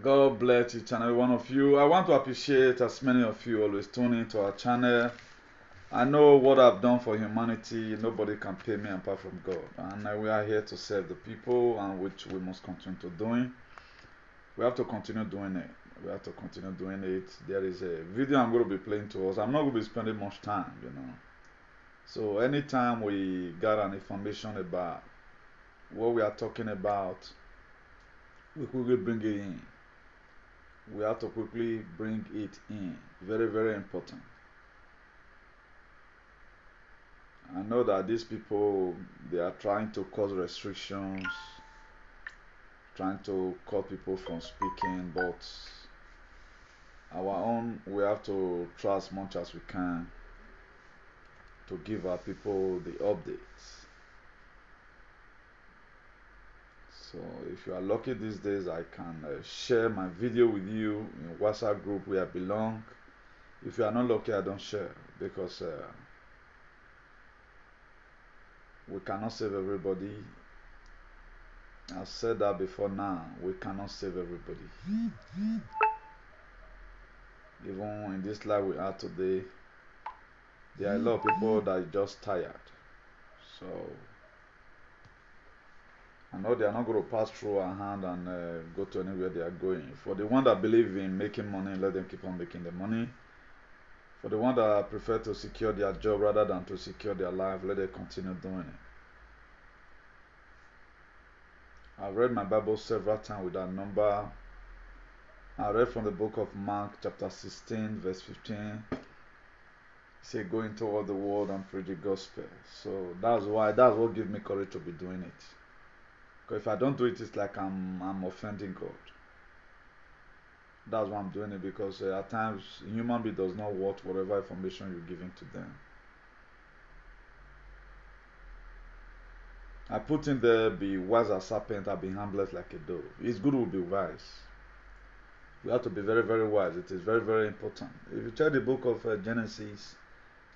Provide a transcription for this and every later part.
God bless each and every one of you. I want to appreciate as many of you always tuning into our channel. I know what I've done for humanity, nobody can pay me apart from God. And we are here to serve the people, and which we must continue to doing. We have to continue doing it. We have to continue doing it. There is a video I'm going to be playing to us. I'm not going to be spending much time. So anytime we got an information about what we are talking about, we quickly bring it in. We have to quickly bring it in. Very, very important. I know that these people, they are trying to cause restrictions, trying to cut people from speaking, but our own, we have to try as much as we can to give our people the updates. So if you are lucky these days, I can share my video with you in WhatsApp group where I belong. If you are not lucky, I don't share because we cannot save everybody. I've said that before now. We cannot save everybody. Even in this life we are today, there are a lot of people that are just tired. So I know they are not going to pass through our hand and go to anywhere they are going. For the one that believe in making money, let them keep on making the money. For the one that prefer to secure their job rather than to secure their life, let them continue doing it. I've read my Bible several times with that number. I read from the book of Mark chapter 16 verse 15. It say go into all the world and preach the gospel. So that's what gives me courage to be doing it. Because if I don't do it, it's like I'm offending God. That's why I'm doing it, because at times human being does not want whatever information you're giving to them. I put in there, be wise as serpent and be harmless like a dove. It's good to be wise. We have to be very, very wise. It is very, very important. If you check the book of Genesis,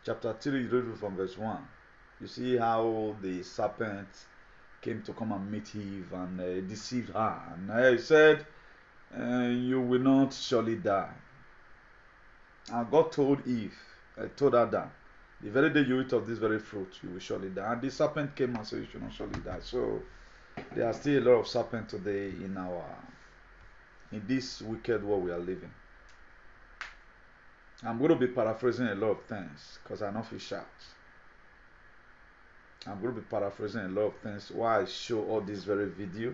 chapter 3, you read from verse 1. You see how the serpent came to come and meet Eve and deceived her. And he said, you will not surely die. And God told Eve, told her that the very day you eat of this very fruit, you will surely die. And the serpent came and said, you should not surely die. So there are still a lot of serpents today in this wicked world we are living. I'm going to be paraphrasing a lot of things because I know if you shout. I'm going to be paraphrasing a lot of things while I show all this very video.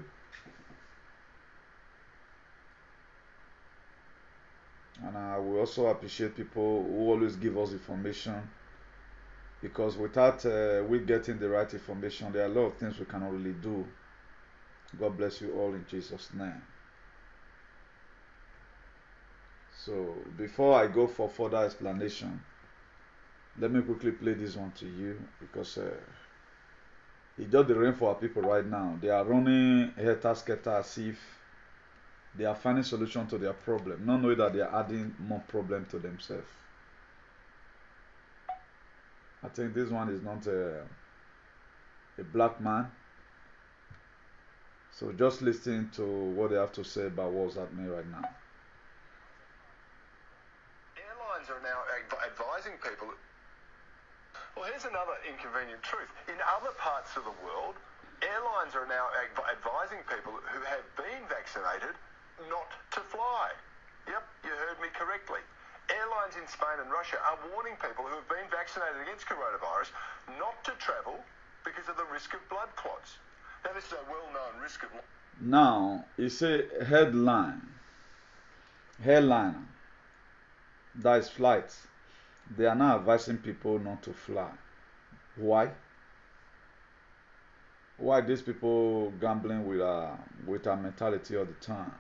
And I will also appreciate people who always give us information, because without we getting the right information, there are a lot of things we cannot really do. God bless you all in Jesus' name. So before I go for further explanation, let me quickly play this one to you, because it's just the rain for our people right now. They are running helter-skelter as if they are finding solution to their problem, not knowing that they are adding more problem to themselves. I think this one is not a black man. So just listen to what they have to say about what's happening right now. Airlines are now advising people. Well, here's another inconvenient truth. In other parts of the world, airlines are now advising people who have been vaccinated not to fly. Yep, you heard me correctly. Airlines in Spain and Russia are warning people who have been vaccinated against coronavirus not to travel because of the risk of blood clots. Now, this is a well-known risk of... Now, it's a headline. Headliner. That is flights. They are now advising people not to fly. Why? Why these people gambling with our mentality all the time?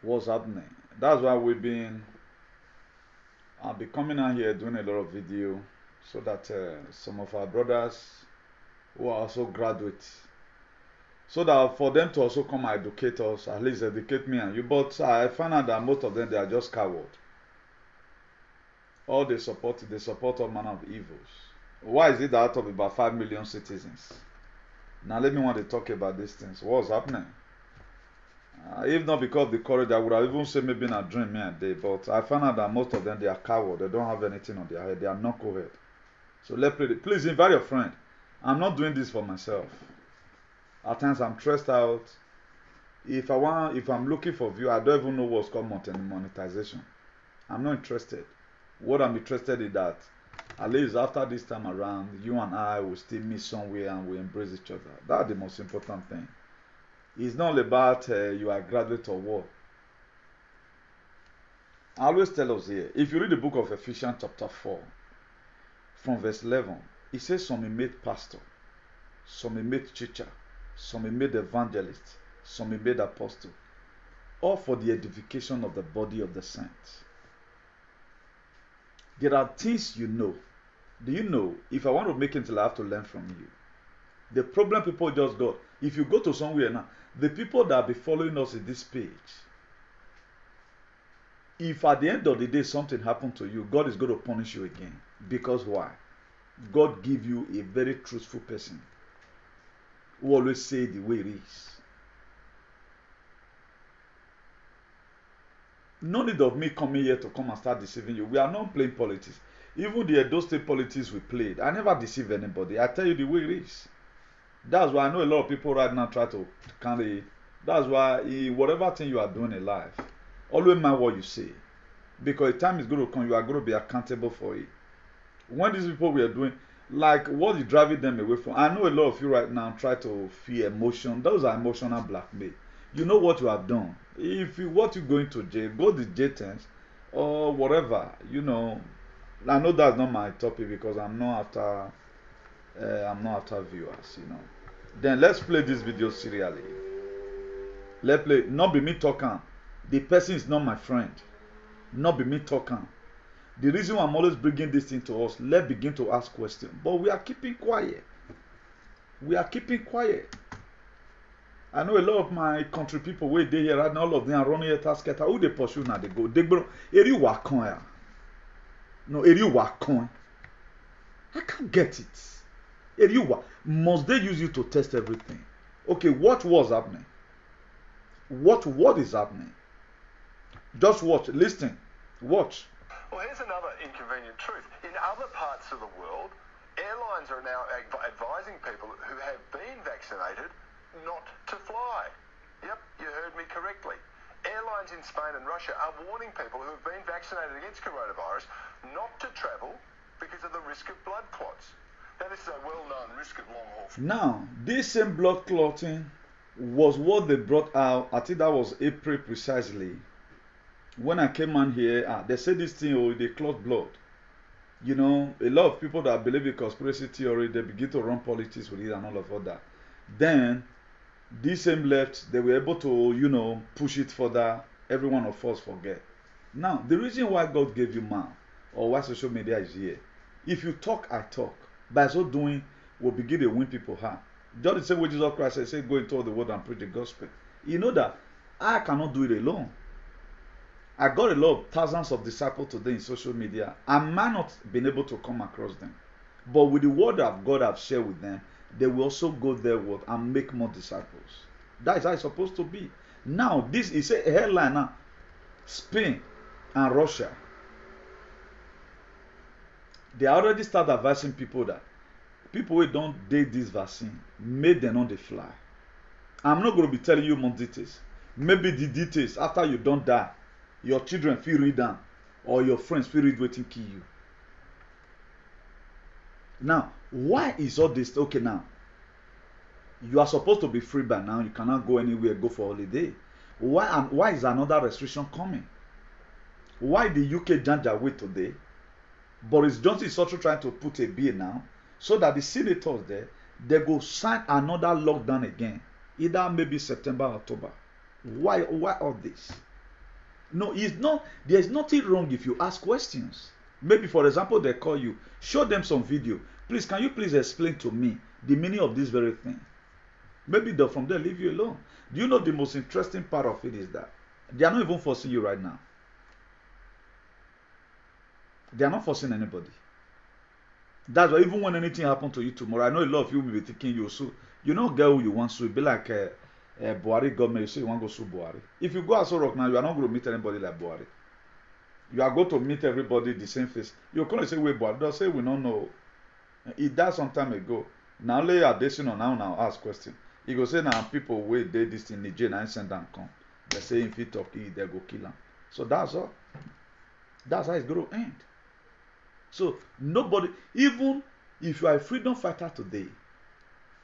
What's happening? That's why I'll be coming out here doing a lot of video, so that some of our brothers who are also graduates, so that for them to also come and educate us, at least educate me and you. But I find out that most of them, they are just coward. All they support all manner of evils. Why is it that out of about 5 million citizens, Now let me want to talk about these things. What's happening? If not because of the courage, I would have even said maybe in a dream me and day. But I found out that most of them they are coward. They don't have anything on their head. They are knucklehead. So let's play. Please invite your friend. I'm not doing this for myself. At times I'm stressed out. If I'm looking for view, I don't even know what's called monetization. I'm not interested. What I'm interested in that at least after this time around, you and I will still meet somewhere and we embrace each other. That's the most important thing. It's not about you are a graduate or what. I always tell us here, if you read the book of Ephesians chapter 4, from verse 11, it says some he made pastor, some he made teacher, some he made evangelist, some he made apostle, all for the edification of the body of the saints. There are things you know. Do you know, if I want to make it, I have to learn from you. The problem people just got, if you go to somewhere now, the people that be following us in this page, if at the end of the day something happened to you, God is going to punish you again. Because why? God give you a very truthful person who always say the way it is. No need of me coming here to come and start deceiving you. We are not playing politics. Even the Edo State politics we played, I never deceive anybody. I tell you the way it is. That's why I know a lot of people right now try to carry. That's why whatever thing you are doing in life, always mind what you say. Because the time is going to come, you are going to be accountable for it. When these people were doing, like what is driving them away from, I know a lot of you right now try to feel emotion. Those are emotional blackmail. You know what you have done. If you what you going to jail, go to jail terms or whatever. You know, I know that's not my topic because I'm not after viewers. You know. Then let's play this video serially. Let's play. Not be me talking. The person is not my friend. Not be me talking. The reason why I'm always bringing this thing to us, let's begin to ask questions. But we are keeping quiet. We are keeping quiet. I know a lot of my country people where they here right now, all of them are running a task. Who they pursue now? They go. They go. Eri wakon ya. No, eri wakon. I can't get it. Eri wa. Must they use you to test everything? Okay, what was happening? What is happening? Just watch. Listen. Watch. Well, here's another inconvenient truth. In other parts of the world, airlines are now advising people who have been vaccinated not to fly. Yep, you heard me correctly. Airlines in Spain and Russia are warning people who have been vaccinated against coronavirus not to travel because of the risk of blood clots. Now, this is a well-known risk of long-haul. Now, this same blood clotting was what they brought out. I think that was April precisely. When I came on here, they said this thing, oh, they clot blood. You know, a lot of people that believe in conspiracy theory, they begin to run politics with it and all of that. Then, this same left, they were able to, you know, push it further. Every one of us forget. Now, the reason why God gave you mouth, or why social media is here, if you talk, I talk. By so doing, we'll begin to win people heart. Just the same way Jesus Christ said, go into all the world and preach the gospel. You know that I cannot do it alone. I got a lot of thousands of disciples today in social media. I might not been able to come across them. But with the word of God I've shared with them, they will also go their word and make more disciples. That is how it's supposed to be. Now, this is a headline now. Spain and Russia. They already start advising people that people who don't take this vaccine, make them on the fly. I'm not going to be telling you more details. Maybe the details after you don't die. Your children feel read down, or your friends feel read waiting kill you. Now, why is all this? Okay, now you are supposed to be free by now. You cannot go anywhere, go for holiday. Why is another restriction coming? Why the UK judge away today? Boris Johnson is also trying to put a bill now, so that the senators there, they go sign another lockdown again, either maybe September or October. Why all this? No, it's not. There is nothing wrong if you ask questions. Maybe, for example, they call you, show them some video. Please, can you please explain to me the meaning of this very thing? Maybe they'll from there leave you alone. Do you know the most interesting part of it is that they are not even forcing you right now. They are not forcing anybody. That's why even when anything happen to you tomorrow, I know a lot of you will be thinking you sue. You know, girl, you want to be like Buhari government. You say you want to go sue Buhari. If you go Aso Rock now, you are not going to meet anybody like Buhari. You are going to meet everybody the same face. You're going to say, wait, Buhari. Don't say we don't know. He died some time ago. Now lay addition now ask question. He go say now people wait they this in Niger and send them come. They say if he talk, they go kill him. So that's all. That's how it's going to end. So nobody, even if you are a freedom fighter today,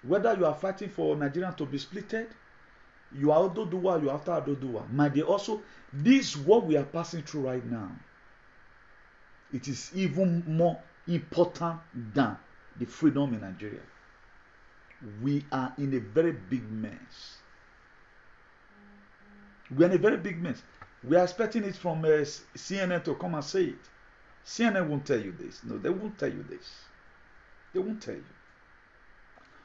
whether you are fighting for Nigeria to be splitted, you are Ododuwa, you are after Ododuwa. Might they also, this what we are passing through right now, it is even more important than the freedom in Nigeria. We are in a very big mess. We are in a very big mess. We are expecting it from CNN to come and say it. CNN won't tell you this. No, they won't tell you this. They won't tell you.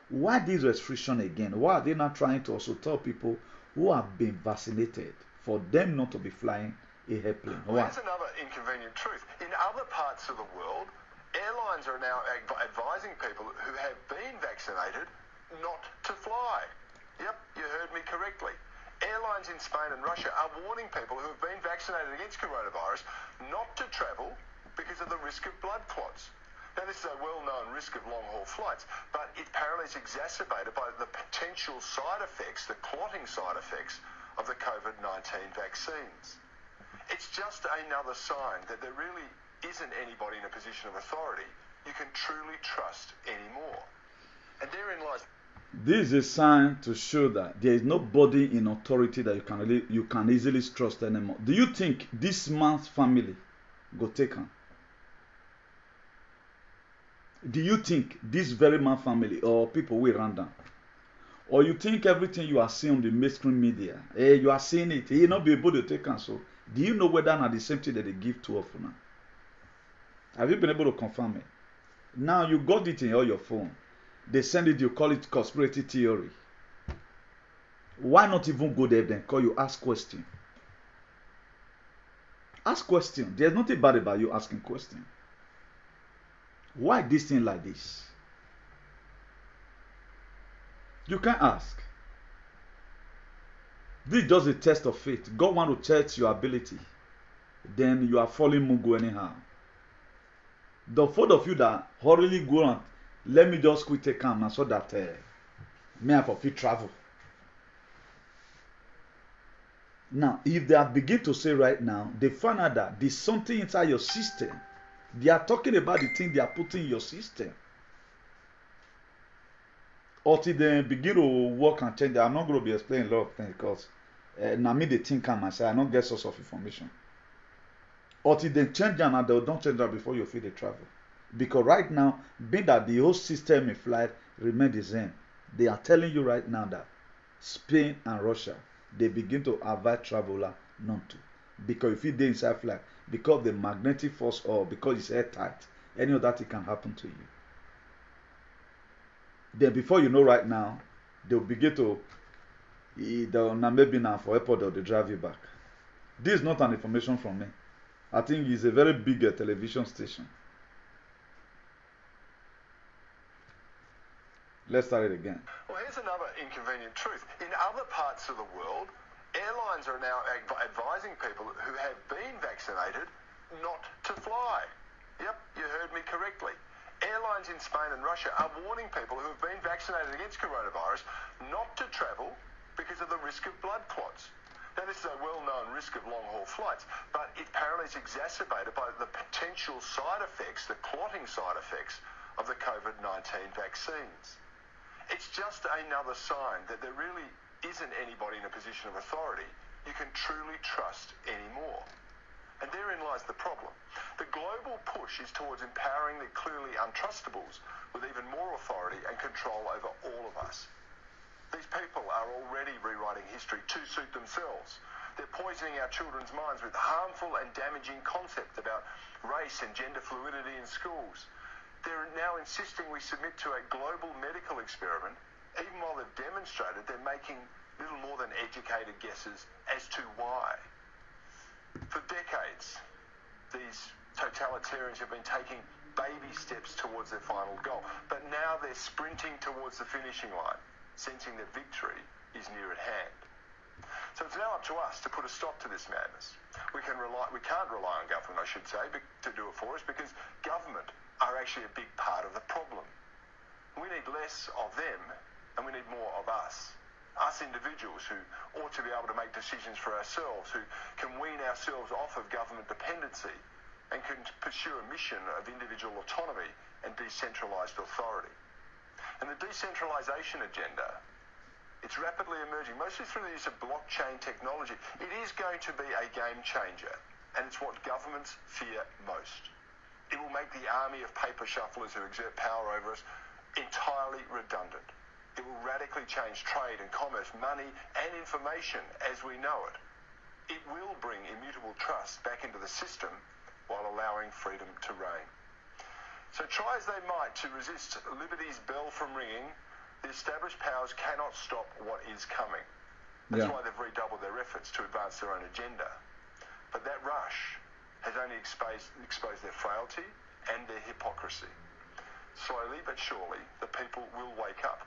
Why this restriction again? Why are they not trying to also tell people who have been vaccinated for them not to be flying a airplane? Well, here's another inconvenient truth. In other parts of the world, airlines are now advising people who have been vaccinated not to fly. Yep, you heard me correctly. Airlines in Spain and Russia are warning people who have been vaccinated against coronavirus not to travel because of the risk of blood clots. Now, this is a well-known risk of long-haul flights, but it apparently is exacerbated by the potential side effects, the clotting side effects of the COVID-19 vaccines. It's just another sign that there really isn't anybody in a position of authority you can truly trust anymore. And therein lies... This is a sign to show that there is nobody in authority that you can easily trust anymore. Do you think this man's family go take him? Do you think this very man family or people will run down? Or you think everything you are seeing on the mainstream media, you are seeing it, he not be able to take him? So do you know whether or not the same thing that they give to us now? Have you been able to confirm it? Now you got it in all your phone. They send it, you call it conspiracy theory. Why not even go there then call you ask question? Ask question. There's nothing bad about you asking question. Why this thing like this? You can ask. This is just a test of faith. God want to test your ability. Then you are falling mugu anyhow. The four of you that hurriedly go on, let me just quick take calm now so that me and for fit travel. Now, if they are begin to say right now, they find out that there's something inside your system. They are talking about the thing they are putting in your system. Until they begin to work and change, I'm not going to be explaining a lot of things because now me they think I myself, I don't get source of information. Until they change them and they don't change them before you feel they travel. Because right now, being that the whole system in flight remain the same, they are telling you right now that Spain and Russia, they begin to avoid traveler not to. Because if you dey inside flight, because the magnetic force or because it's airtight, any of that thing can happen to you. Then before you know right now, they'll begin to, maybe now for airport they'll drive you back. This is not an information from me. I think it's a very big television station. Let's start it again. Well, here's another inconvenient truth. In other parts of the world, airlines are now advising people who have been vaccinated not to fly. Yep, you heard me correctly. Airlines in Spain and Russia are warning people who have been vaccinated against coronavirus not to travel because of the risk of blood clots. Now, this is a well-known risk of long-haul flights, but it apparently is exacerbated by the potential side effects, the clotting side effects of the COVID-19 vaccines. It's just another sign that there really isn't anybody in a position of authority you can truly trust anymore. And therein lies the problem. The global push is towards empowering the clearly untrustables with even more authority and control over all of us. These people are already rewriting history to suit themselves. They're poisoning our children's minds with harmful and damaging concepts about race and gender fluidity in schools. They're now insisting we submit to a global medical experiment, even while they've demonstrated they're making little more than educated guesses as to why. For decades, these totalitarians have been taking baby steps towards their final goal. But now they're sprinting towards the finishing line, sensing that victory is near at hand. So it's now up to us to put a stop to this madness. We can't rely on government, I should say, to do it for us, because government are actually a big part of the problem. We need less of them and we need more of us. Us individuals who ought to be able to make decisions for ourselves, who can wean ourselves off of government dependency and can pursue a mission of individual autonomy and decentralised authority. And the decentralisation agenda, it's rapidly emerging, mostly through the use of blockchain technology. It is going to be a game changer, and it's what governments fear most. It will make the army of paper shufflers who exert power over us entirely redundant. It will radically change trade and commerce, money and information as we know it. It will bring immutable trust back into the system while allowing freedom to reign. So try as they might to resist liberty's bell from ringing, the established powers cannot stop what is coming. That's why they've redoubled their efforts to advance their own agenda. But that rush has only exposed their frailty and their hypocrisy. Slowly but surely, the people will wake up.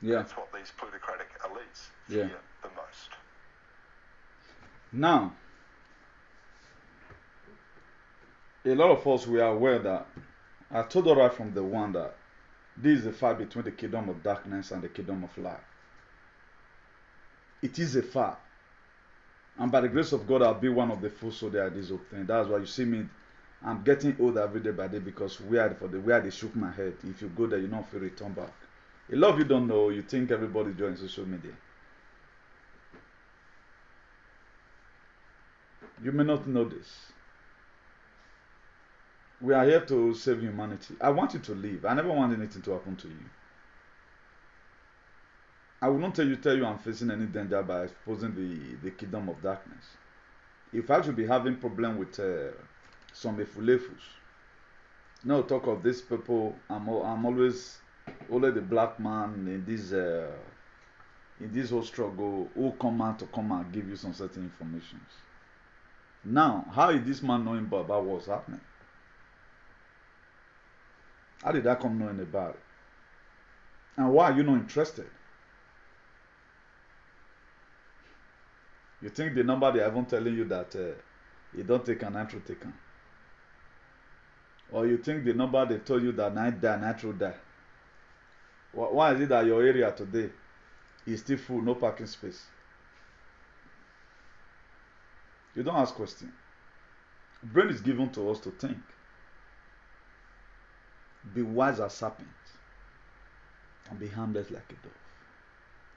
That's what these plutocratic elites fear the most. Now, a lot of us, we are aware that, I told you right from the one that this is a fight between the kingdom of darkness and the kingdom of light. It is a fight. And by the grace of God, I'll be one of the full soldiers of this whole thing. That's why you see me, I'm getting older every day by day, because where they shook my head. If you go there, you don't feel return back. A lot of you don't know, you think everybody joins social media. You may not know this. We are here to save humanity. I want you to live. I never want anything to happen to you. I will not tell you I'm facing any danger by exposing the kingdom of darkness. If I should be having problem with some efulefus, no talk of these people, I'm always only the black man in this whole struggle who come out to come and give you some certain information. Now, how is this man knowing about what's happening? How did I come knowing about it? And why are you not interested? You think the number they haven't telling you that you don't take an natural taken? Or you think the number they told you that night die, natural die? Why is it that your area today is still full, no parking space? You don't ask questions. Brain is given to us to think. Be wise as serpent and be harmless like a dove.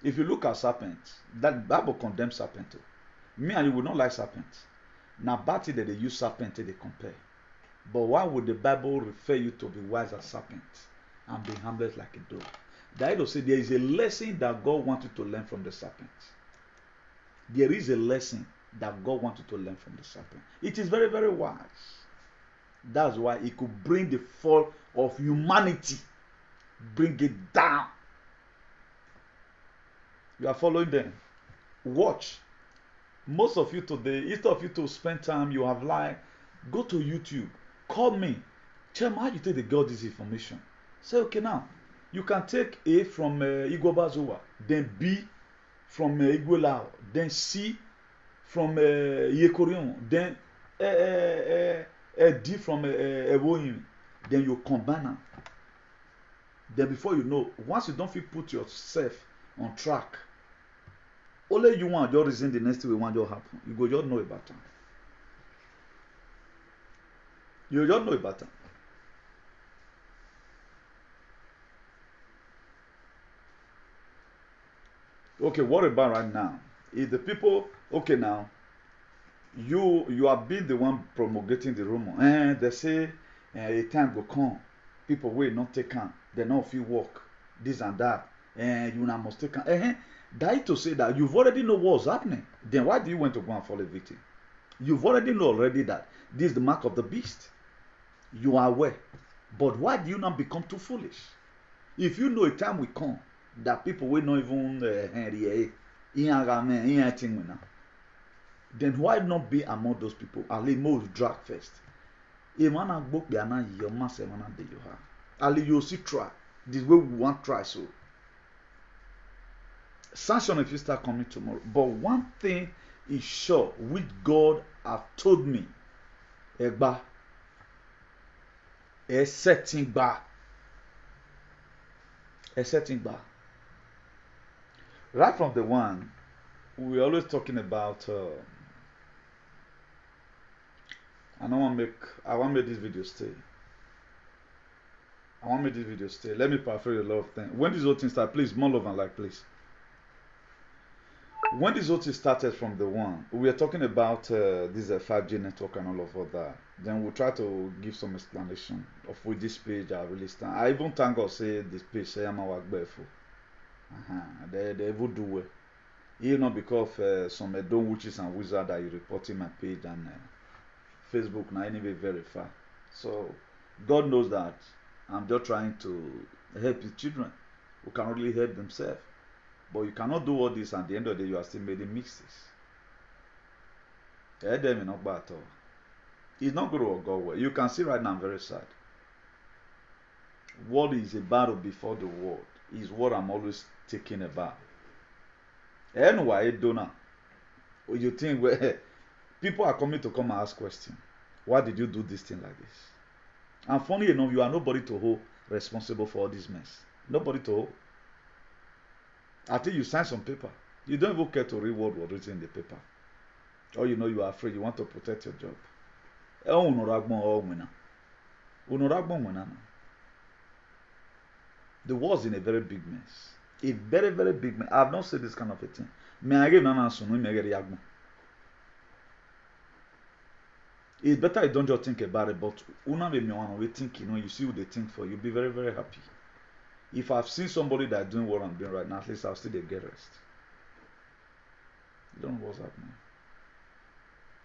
If you look at serpents, that Bible condemns serpent too. Me and you would not like serpents. Now, bad thing that they use serpent they compare. But why would the Bible refer you to be wise as serpent and be harmless like a dove? That is to say, there is a lesson that God wants you to learn from the serpent. There is a lesson that God wants you to learn from the serpent. It is very, very wise. That's why it could bring the fall of humanity, bring it down. You are following them. Watch. Most of you today, instead of you to spend time, you have lied. Go to YouTube. Call me. Tell me how you take the God this information. Say, okay, now you can take A from Igbo Bazoa, then B from Igbo Lao, then C from Yekorion, then D from Eboyin. Then you combine them. Then before you know, once you don't feel put yourself on track, only you want your reason the next thing we want to happen. You go just know about it. You just know about it. Okay, what about right now? If the people, okay now, you are being the one promulgating the rumor. And they say a time will come, people will not take on, they not feel work, this and that, and you now must take on. That is to say that you've already know what's happening. Then why do you want to go and fall a victim? You've already know already that this is the mark of the beast. You are aware. But why do you not become too foolish? If you know a time will come that people will not even then why not be among those people? At least most drag first. E mana book be ana ye mase mana de yo ha. Ali you see try. This way we want try so. Sanction if you start coming tomorrow. But one thing is sure, which God have told me. Egba. A setting bar. A setting bar. Right from the one, we're always talking about I want to make this video stay. I want to make this video stay. Let me paraphrase a lot of things. When this whole thing started, please, more love and like, please. When this whole thing started from the one, we were talking about this 5G network and all of that. Then we'll try to give some explanation of with this page I really stand. I even thank God say this page say I'm our grateful. They even do well. You know, because some don't witches and wizards that you reporting my page and Facebook now anyway verify. So God knows that I'm just trying to help his children who can really help themselves. But you cannot do all this and at the end of the day you are still making mixes. Them is not bad at all. It's not going to go well. You can see right now I'm very sad. What is a battle before the world is what I'm always thinking about. Anyway, donor. You think where people are coming to come and ask questions. Why did you do this thing like this? And funny enough, you are nobody to hold responsible for all this mess. Nobody to hold. I think you sign some paper. You don't even care to read what was written in the paper. Or you know you are afraid, you want to protect your job. The world's in a very big mess. A very, very big mess. I have not said this kind of a thing. It's better you don't just think about it, but una may me one way thinking when you see what they think for, you'll be very, very happy. If I've seen somebody that doing what I'm doing right now, at least I'll still get rest. You don't know what's happening.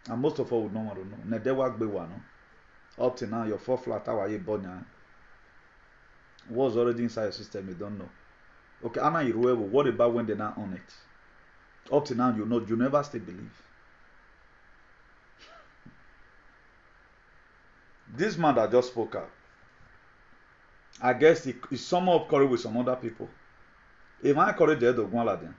And most of all would not want to know. Nedewak be one. Up to now, your 4 flat, how are you born? What's already inside your system, you don't know. Okay, Anna Iruevo, what about when they're not on it? Up to now, you know, you never still believe. This man that just spoke out, I guess he sum up Corey with some other people. If I Corey there, they'll go on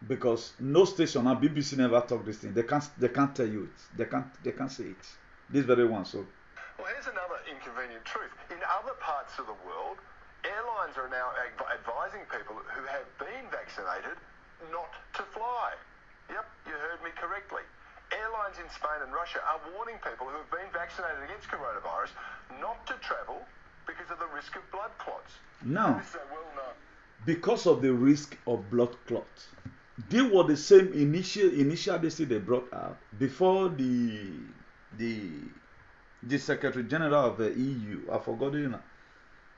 because no station now BBC never talk this thing. They can't tell you it. They can't say it. This very one. So well, here's another inconvenient truth. In other parts of the world, airlines are now advising people who have been vaccinated not to fly. Yep, you heard me correctly. Airlines in Spain and Russia are warning people who have been vaccinated against coronavirus not to travel because of the risk of blood clots. now, This is a well-known. because of the risk of blood clot, they were the same initial they brought out before the Secretary General of the EU. I forgot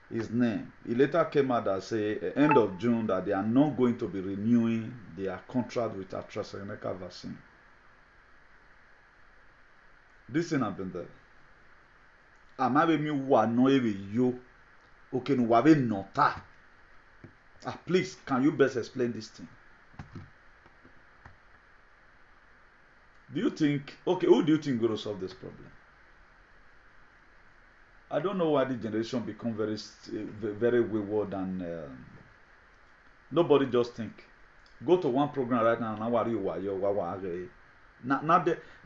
his name. He later came out and say end of June that they are not going to be renewing their contract with AstraZeneca vaccine. This thing happened there. Amabe mi wa no ewe yo. Okay, no wabe nota. Please, can you best explain this thing? Do you think, okay, who do you think going to solve this problem? I don't know why the generation become very wayward and nobody just think. Go to one program right now,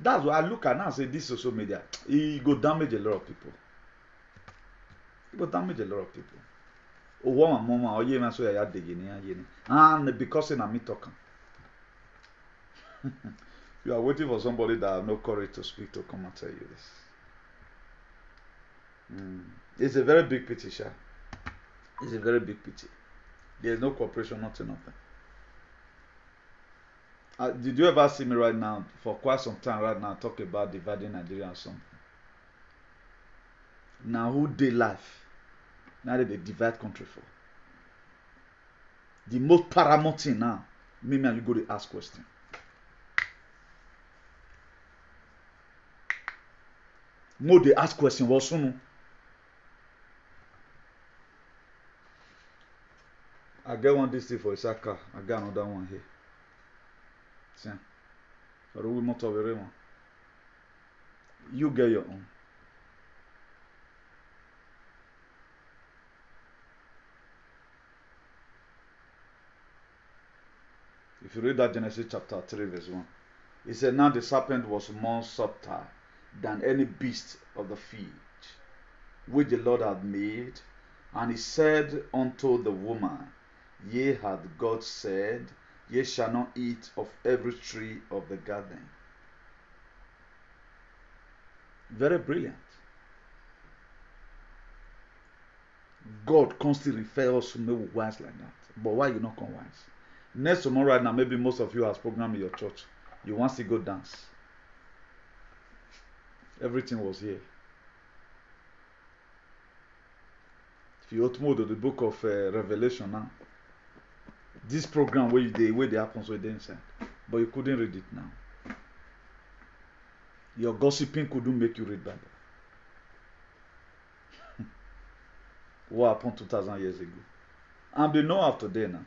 that's why I look at now and say this social media, it go damage a lot of people. It go damage a lot of people. And because I'm me talking. You are waiting for somebody that have no courage to speak to come and tell you this. It's a very big pity, Sha. It's a very big pity. There's no cooperation, nothing. Did you ever see me right now, for quite some time right now, talk about dividing Nigeria or something? Now who they life? Now they divide country for. The most paramount thing now, me and you go to ask question. More they ask question, what's soon? I get one this thing for Isaka. I got another one here. See, for the women to very one. You get your own. If you read that Genesis chapter 3, verse 1, it said, now the serpent was more subtle than any beast of the field which the Lord had made. And he said unto the woman, yea, hath God said, ye shall not eat of every tree of the garden. Very brilliant. God constantly refers to me wise like that. But why you not come wise? Next tomorrow right now, maybe most of you has program in your church. You want to go dance. Everything was here. If you open to the book of Revelation now, this program where they happen so they inside, but you couldn't read it now. Your gossiping couldn't make you read Bible. What happened 2,000 years ago? And they know after today now.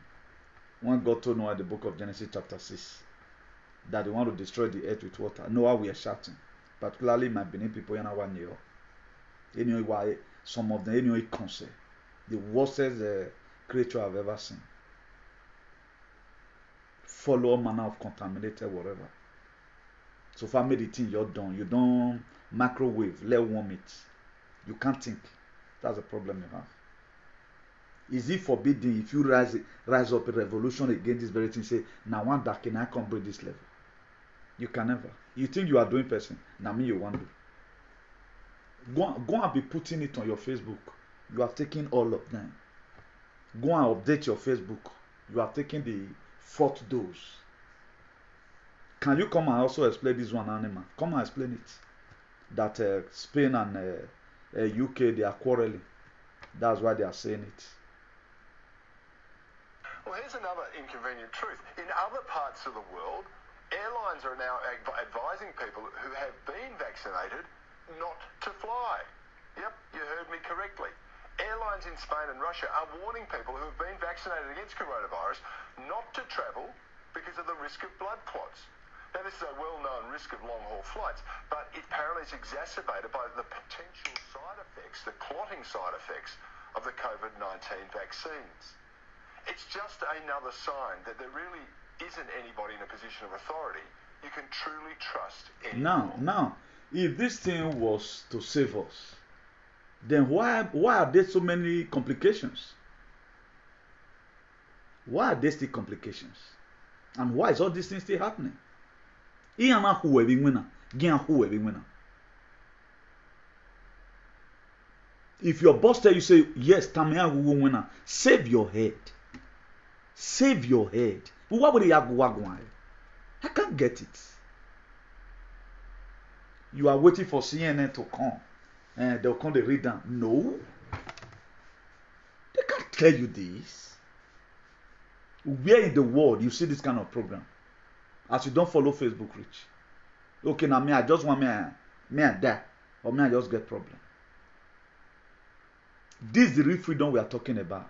When God told Noah in the book of Genesis chapter 6 that they want to destroy the earth with water, Noah we are shouting. Particularly my Benin people in our year. Anyway, why some of them anyway concern. The worstest creature I've ever seen. Follow all manner of contaminated whatever. So far made the thing you're done. You don't microwave, let warm it. You can't think. That's the problem you have. Is it forbidden if you rise up a revolution against this very thing? Say, now one that can I come break this level? You can never. You think you are doing person? Now me you want to. Go and be putting it on your Facebook. You have taken all of them. Go and update your Facebook. You have taken the fourth dose. Can you come and also explain this one animal? Come and explain it. That Spain and UK, they are quarreling. That's why they are saying it. Well, here's another inconvenient truth. In other parts of the world, airlines are now advising people who have been vaccinated not to fly. Yep, you heard me correctly. Airlines in Spain and Russia are warning people who have been vaccinated against coronavirus not to travel because of the risk of blood clots. Now, this is a well-known risk of long-haul flights, but it apparently is exacerbated by the potential side effects, the clotting side effects of the COVID-19 vaccines. It's just another sign that there really isn't anybody in a position of authority you can truly trust anymore. Now, if this thing was to save us, then why are there so many complications? Why are there still complications? And why is all these things still happening? If your boss tell you, say, yes, Tamia will winner, save your head. Save your head. What would you have? I can't get it. You are waiting for CNN to come. And they'll come to read down. No. They can't tell you this. Where in the world you see this kind of program? As you don't follow Facebook reach. Okay, now me, I just want me and die. Or me, I just get problem. This is the real freedom we are talking about.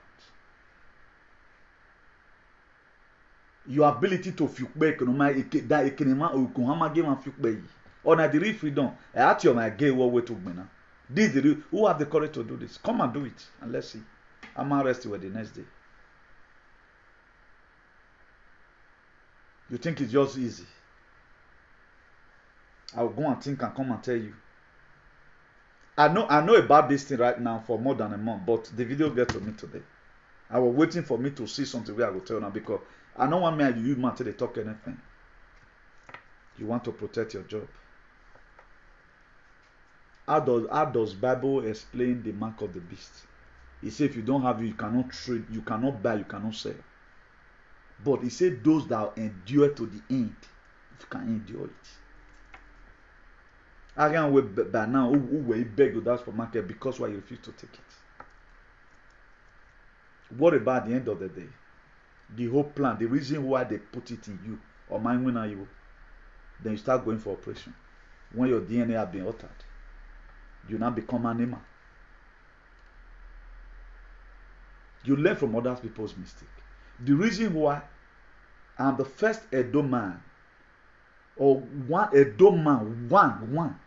Your ability to fukbe ekonoma da ekenema okuhama game and fukbe. Or na the real freedom. At your my gay what way to gbena. This is the real. Who have the courage to do this? Come and do it, and let's see. I'm arrested the next day. You think it's just easy? I'll go and think and come and tell you. I know about this thing right now for more than a month, but the video get to me today. I was waiting for me to see something where I will tell now because I don't want me and you man till they talk anything. You want to protect your job. How does Bible explain the mark of the beast? He said if you don't have it, you cannot trade, you cannot buy, you cannot sell. But he said those that endure to the end, if you can endure it. I can't wait by now who will beg with that supermarket because why you refuse to take it. What about the end of the day? The whole plan, the reason why they put it in you or mine when are you? Then you start going for operation. When your DNA has been altered, you now become an animal. You learn from other people's mistake. The reason why I'm the first Edo man, or one Edo man, one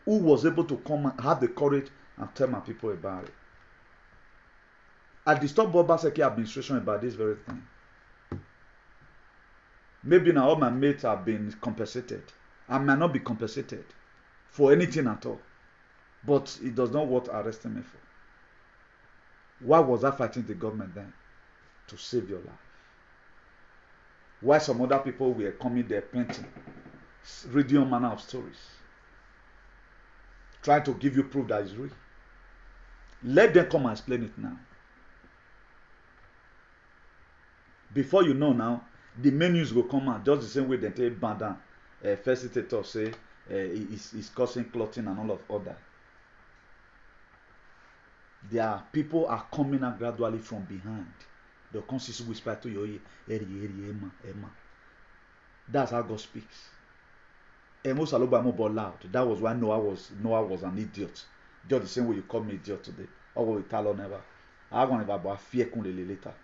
who was able to come and have the courage and tell my people about it. I disturbed Obaseki administration about this very thing. Maybe now all my mates have been compensated. I might not be compensated for anything at all. But it does not worth arresting me for. Why was I fighting the government then? To save your life. Why some other people were coming there painting, reading all manner of stories, trying to give you proof that it's real. Let them come and explain it now. Before you know now, the main news will come out just the same way they take Bandan, facilitator say is causing clotting and all that. Their people are coming out gradually from behind. They'll consistently whisper to your ear, Emma, Emma. That's how God speaks. Emo Saloba more loud. That was why Noah was an idiot. Just the same way you call me idiot today. Or will tell on never. I want to about fear later.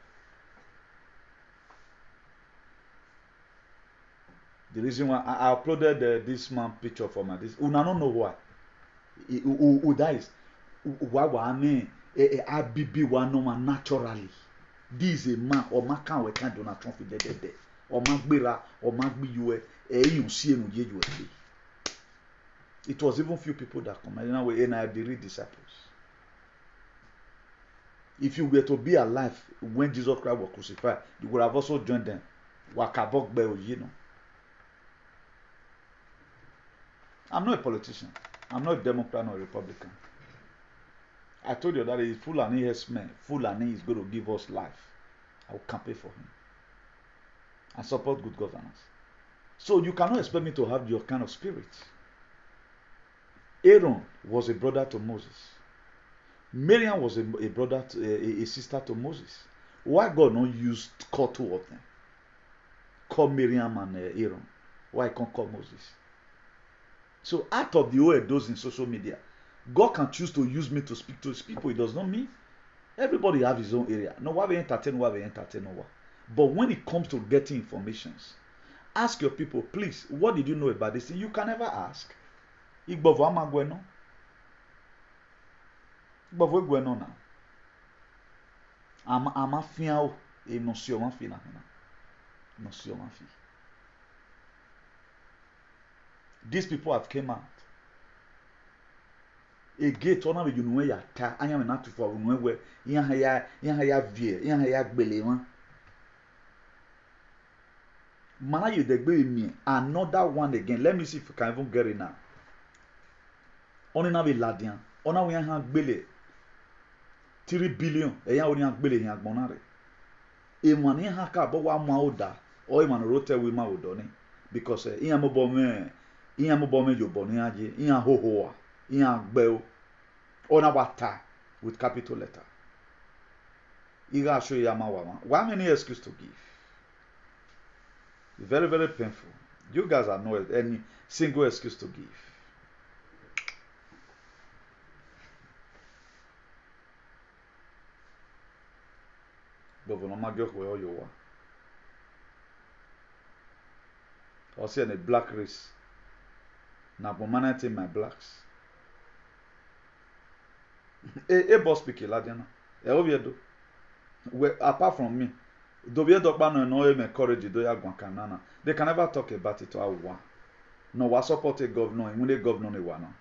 The reason why I uploaded this man picture for my this. Una don't know why. Who dies? Why wane abibi wa no man naturally. This is a man or man can we can't do not trump dead. Or man gbera or man gbi you you see no ye you. It was even few people that come. And we and I the real disciples. If you were to be alive when Jesus Christ was crucified, you would have also joined them. Wakabok be you know. I'm not a politician. I'm not a Democrat or a Republican. I told you that is Fulani Hesman. Fulani is going to give us life. I will campaign for him. And support good governance. So you cannot expect me to have your kind of spirit. Aaron was a brother to Moses. Miriam was a brother, a sister to Moses. Why God not use call two of them? Call Miriam and Aaron. Why can't call Moses? So out of the whole those in social media, God can choose to use me to speak to his people. It does not mean everybody have his own area. No, why we entertain, no. But when it comes to getting informations, ask your people, please, what did you know about this thing? You can never ask. Igbovo amagweno. Igbovo gweno now. Ama fiao e no si o ma fi na hena. No si o ma fi. These people have came out. A gate ona we yunu ya ta anya me na to for we we yan ha ya vie yan ha ya gbele wan. Mana you de gbe mi another one again. Let me see if you can even get it now. Oni na be ladian. Ona we yan ha gbele 3 billion e yan oni yan gbele yan agbon re. E mo ni ha ka bo wa mo oda o e man rote we ma odo ni because yan mo bo me yo bo ni aje yan hohoa yan gbe o na wata with capital letter. Iga show ya ma wa. Why many excuse to give? Very, very painful. You guys are not any single excuse to give. But when I'm going where you are, or see a black race. Now, permanent in my blacks. A boss speaking, Ladiana. Apart from me. They can never talk about it or what. No, we support a governor, and when the governor is one.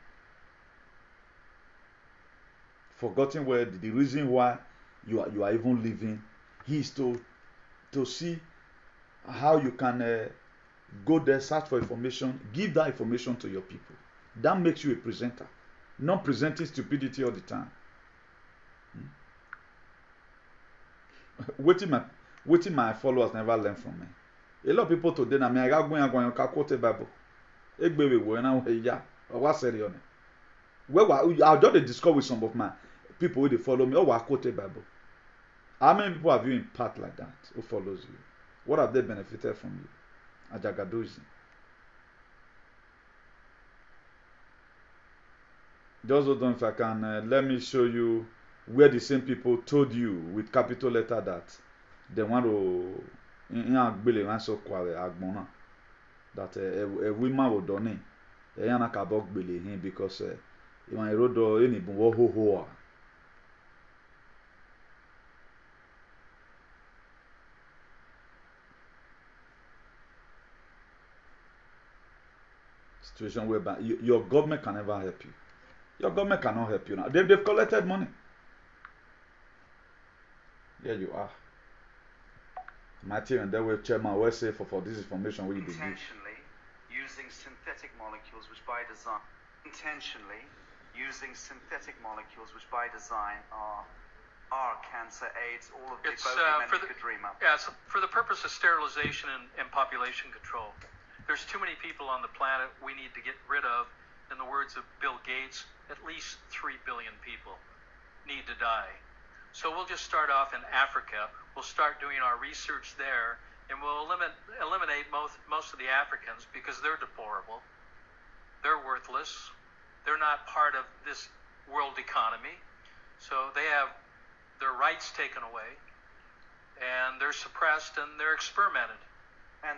Forgetting where the reason why you are even living is to see how you can go there, search for information, give that information to your people. That makes you a presenter, not presenting stupidity all the time. Waiting my followers never learn from me. A lot of people today na me I got going quote the Bible. Egbewe wo na we ya. Or what serious. I'll just discuss with some of my people who they follow me. Oh, I quote the Bible. How many people have you impact like that who follows you? What have they benefited from you? Ajagadozi. Just hold on if I can. Let me show you where the same people told you with capital letter that they want to that a woman will donate. Yana kabok bele him because in road any bo ho ho. Situation whereby your government can never help you. Your government cannot help you now. They've collected money. There you are. Matthew and then with chairman will say for this information we did intentionally using synthetic molecules which by design are cancer, AIDS, all of the Bohemian. Yeah, so for the purpose of sterilization and population control. There's too many people on the planet we need to get rid of. In the words of Bill Gates, at least 3 billion people need to die. So we'll just start off in Africa. We'll start doing our research there, and we'll eliminate most of the Africans because they're deplorable. They're worthless. They're not part of this world economy. So they have their rights taken away, and they're suppressed, and they're experimented. And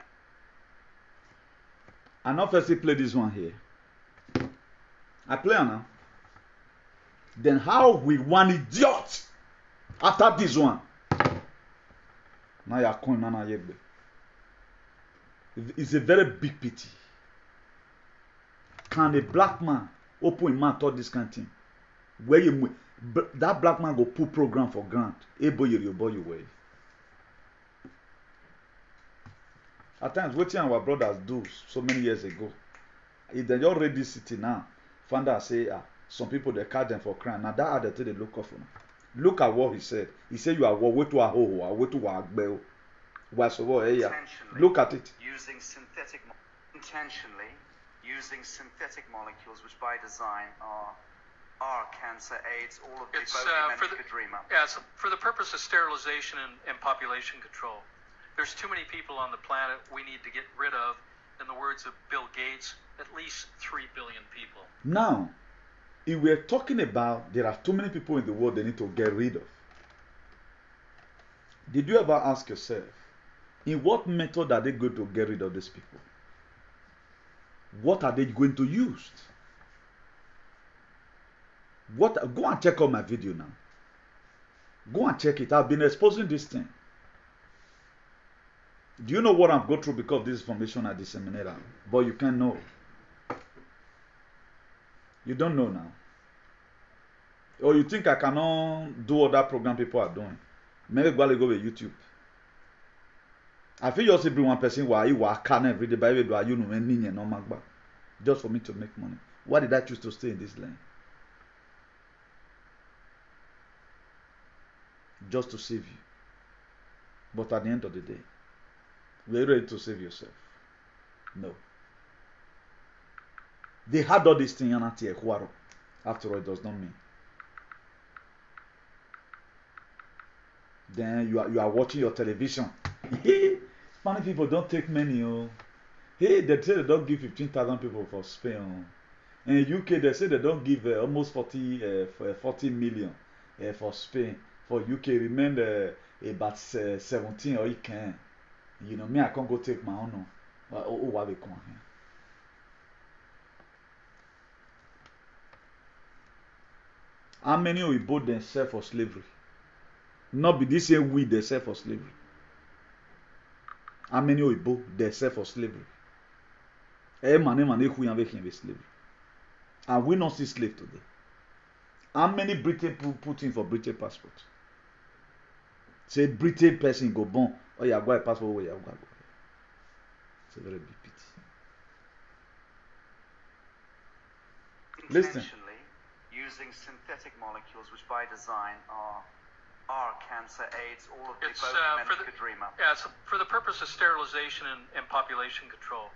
I not first play this one here. I play now. Then how will one idiot after this one? Now you are calling Nana Yegbe. It's a very big pity. Can a black man open his mouth talk this kind of thing? Where you that black man go put program for grant. Hey boy, your boy you way. At times, what our brothers do so many years ago, if they just read this city now, find out say some people they catch them for crime. Now that are the thing they look off on. Look at what he said. He said you are way to a ho, way to a bell. Look at it. Intentionally using synthetic molecules which by design are cancer, AIDS, all of the Bohemian. Yeah, so for the purpose of sterilization and population control. There's too many people on the planet we need to get rid of. In the words of Bill Gates, at least 3 billion people. Now, if we're talking about there are too many people in the world they need to get rid of. Did you ever ask yourself, in what method are they going to get rid of these people? What are they going to use? Go and check out my video now. Go and check it. I've been exposing this thing. Do you know what I've gone through because of this information I disseminate? But you can't know. You don't know now. Or you think I cannot do all that program people are doing. Maybe go with YouTube. I feel just bring one person why you are can every day by the way you know just for me to make money. Why did I choose to stay in this lane? Just to save you. But at the end of the day, were you ready to save yourself? No. They had all these things after all, it does not mean. Then you are watching your television. Many people don't take money. Oh. Hey, they say they don't give 15,000 people for Spain. Oh. In UK, they say they don't give almost 40 million for Spain. For UK, remain about 17 or you can. You know, me, I can't go take my own. What we come here. How many Oyibo they sell for slavery? Not be this same we they sell for slavery. How many Oyibo they sell for slavery? Slavery. And we not see slave today. How many Britain put in for British passport? Say British person go born. Oh, you have got a passport where you have got. It's a very big pity. Listen. Using synthetic molecules which by design are cancer, AIDS, all of the Bohemian. Yeah, so for the purpose of sterilization and population control.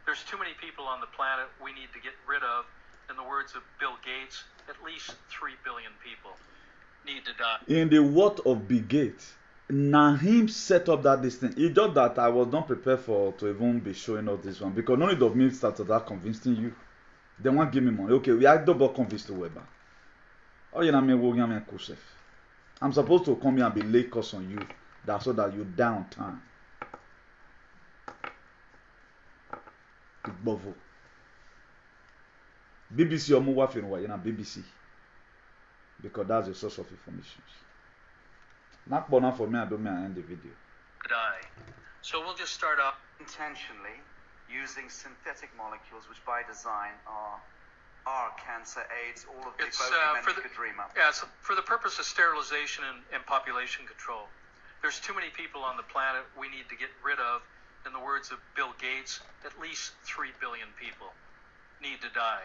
There's too many people on the planet we need to get rid of. In the words of Bill Gates, at least 3 billion people need to die. In the word of Bill Gates, now him set up that this thing. It's just that I was not prepared to even be showing us this one because none of me started that convincing you. They won't give me money. Okay, we are double convinced to Weber. Oh, you know me, I'm supposed to come here and be late cost on you, that so that you down time. BBC or BBC. Because that's the source of information. Not born for me, I don't end the video. Die. So we'll just start off intentionally using synthetic molecules, which by design are cancer, AIDS, all of the men could dream up. Yeah, so for the purpose of sterilization and population control. There's too many people on the planet we need to get rid of. In the words of Bill Gates, at least 3 billion people need to die.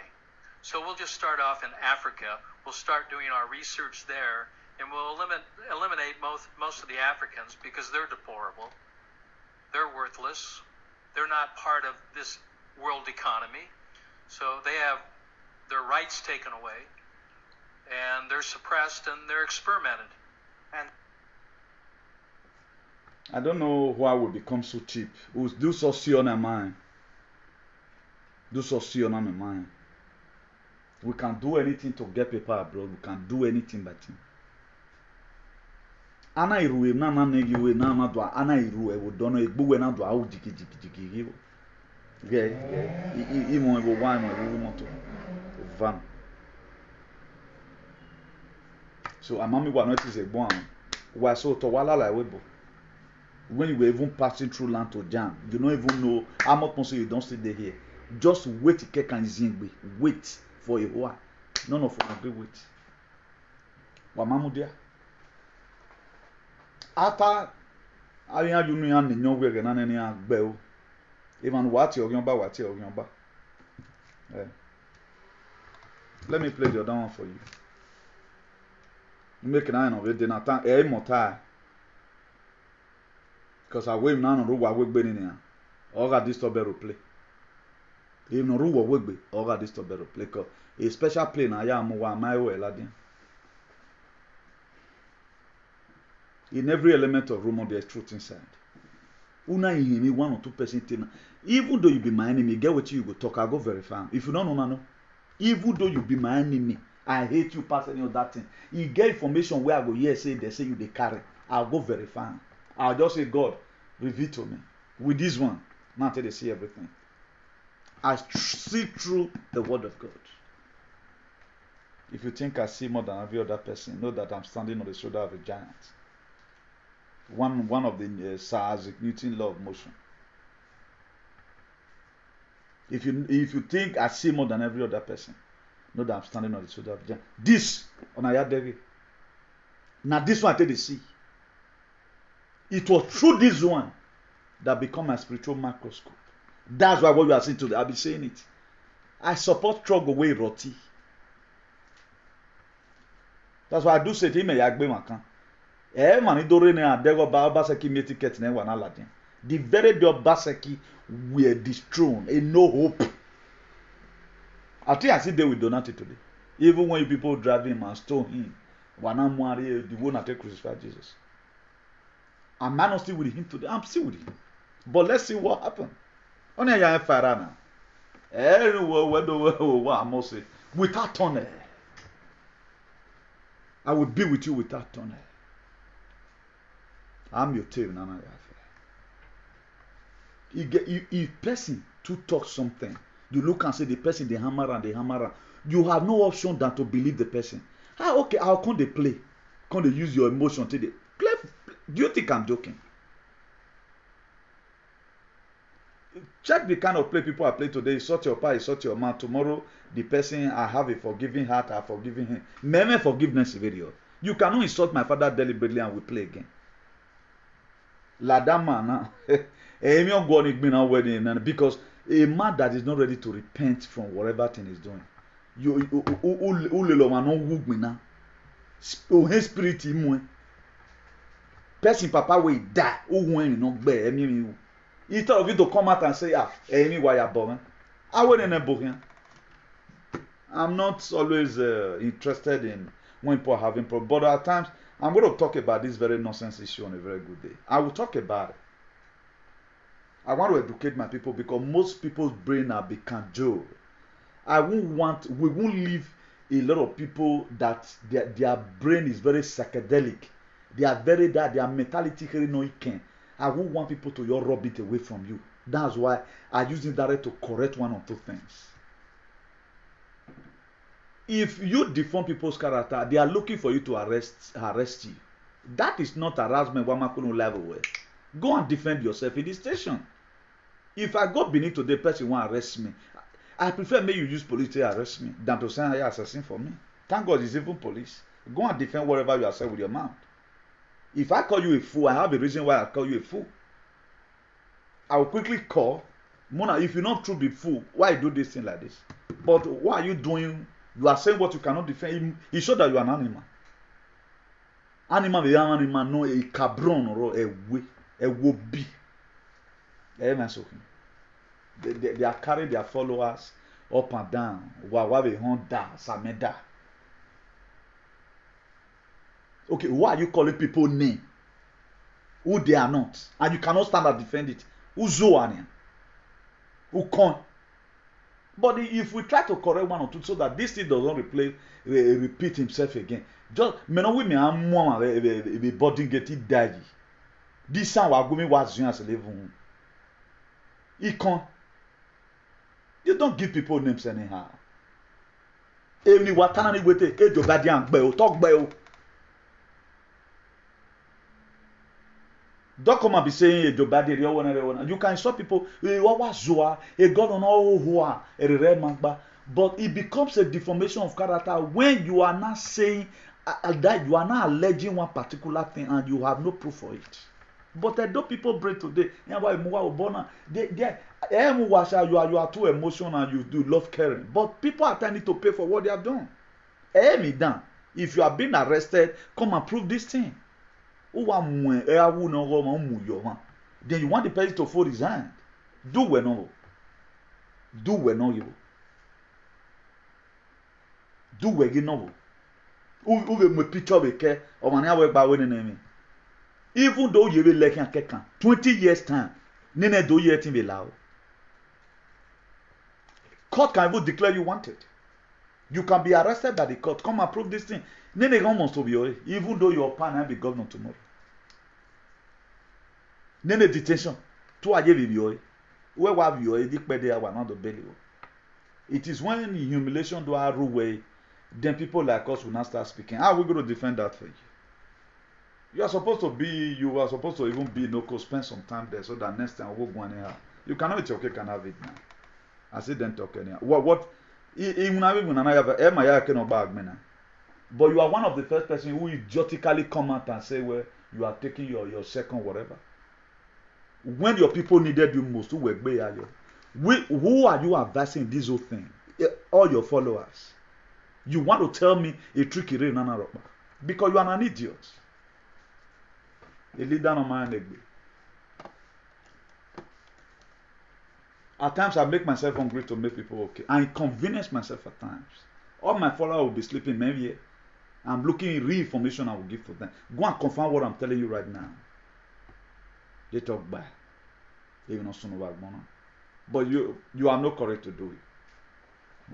So we'll just start off in Africa. We'll start doing our research there, and we'll eliminate most of the Africans because they're deplorable. They're worthless. They're not part of this world economy. So they have their rights taken away, and they're suppressed, and they're experimented. And I don't know why we become so cheap. We do so see on our mind. Do so see on our mind. We can do anything to get people abroad. We can do anything but him. Ana iruwe na na negi we na na do ana iruwe we don't know egbu we na do awu jiki. Yeah. Imo ebo wa imo ebo moto. Van. So amami wa notice egbo am. Wa so to wala la webo. When you were even passing through land to jam, you don't even know how much possible you don't stay there here. Just wait to get can zingbe. Wait for a while. None of us agree wait. Wamamu dia. After I have you know and no way na any agbe. Even what you ba. Let me play the other one for you. Make an eye of it then attack mortar. Because I wave now on Ruwa Wigbe in here. All got this to play. Even Ruwa Wigbe, all got this to play. Because a special plane, I am my way, Ladin. In every element of rumor, there's truth inside. Una me 1 or 2%. Even though you be my enemy, get what you go talk, I go verify. If you don't know, even though you be my enemy, I hate you past any of that thing. You get information where I go, yes, say they say you they carry. I'll go verify. I'll just say, God, reveal to me. With this one, now until they see everything. I see through the word of God. If you think I see more than every other person, know that I'm standing on the shoulder of a giant. One of the Sir Isaac Newton law of motion. If you think I see more than every other person, know that I'm standing on the shoulder of a giant. This on Ayadegi. Now this one I tell you see. It was through this one that become a spiritual microscope. That's why what you are seeing today, I'll be saying it. I support struggle way roti. That's why I do say to him, Yagbe Makan. Man, dore ne adego ba Obaseki me ticket ne wana ladin. The very day Obaseki were destroyed, and no hope. I think I see they will donate it today. Even when people drive him and stone him, wana muari the one that take crucify Jesus. I'm not still with him today. I'm still with him. But let's see what happened. Only I am Farana. Without tunnel. I will be with you without tunnel. I'm your tail, Nana. If person to talk something, you look and say the person they hammer. You have no option than to believe the person. Okay, how can they play? Can they use your emotion till they play? Do you think I'm joking? Check the kind of play people are playing today. Sort your pie, sort your mouth. Tomorrow, the person I have a forgiving heart, I forgiving him. Meme forgiveness video. You cannot insult my father deliberately and we play again. Ladama na. Because a man that is not ready to repent from whatever thing he's doing. Spirit person papa will die. Instead of you to come out and say, why you born? I wouldn't know. I'm not always interested in when people are having problems. But at times, I'm going to talk about this very nonsense issue on a very good day. I will talk about it. I want to educate my people because most people's brain are become Joe. We won't leave a lot of people that their brain is very psychedelic. Their mentality very no can. I won't want people to rub it away from you. That's why I use it direct to correct 1 or 2 things. if you deform people's character, they are looking for you to arrest you. That is not harassment. Wamakunu level. Go and defend yourself in the station. If I go beneath today, person want arrest me. I prefer may you use police to arrest me than to send an assassin for me. Thank God it's even police. Go and defend whatever you are saying with your mouth. If I call you a fool, I have a reason why I call you a fool. I will quickly call Mona. If you not true be fool, why do this thing like this? But what are you doing? You are saying what you cannot defend. It shows that you are an animal. Animal be an animal, no a cabron or a wobi. They are carrying their followers up and down. Wawabe Honda, Sameda. Okay, why are you calling people name? Who they are not? And you cannot stand and defend it. Who Zoania? Who can't? But if we try to correct one or two so that this thing doesn't repeat himself again, just me no we me am be body get it die. This sound wa go me was as level. He can't. You don't give people names anyhow. Every watana ni wete ejo badi an gbe o talk gbe o. Don't come and be saying ejo badi re one. You can stop people what was zoa a god on all who are but it becomes a deformation of character when you are not saying that you are not alleging one particular thing and you have no proof for it. But though people break today, you are too emotional and you do love caring. But people are trying to pay for what they have done. If you are being arrested, come and prove this thing. Then you want the person to fold his hand. Do we know? Do we know you? Do we know? Who will picture we care or man work by winning enemy? Even though you will like 20 years time, nene do you be loud. Court can even declare you wanted. You can be arrested by the court. Come and prove this thing. Nene almost to be even though your partner be governor tomorrow. Nene detention. To a be where have you not the belly. It is when humiliation do our way, then people like us will not start speaking. How are we going to defend that for you? You are supposed to even be local, spend some time there so that next time we'll go anyhow. You cannot eat your cake and have it now. I see them talk anyhow. But you are one of the first person who idiotically come out and say, well, you are taking your second whatever. When your people needed you most, who are you advising this whole thing? All your followers. You want to tell me a tricky Nana because you are an idiot. A leader no man. At times I make myself hungry to make people okay. I inconvenience myself at times. All my followers will be sleeping maybe. I'm looking at real information I will give to them. Go and confirm what I'm telling you right now. They talk bad. Even not soon about money. But you are not correct to do it.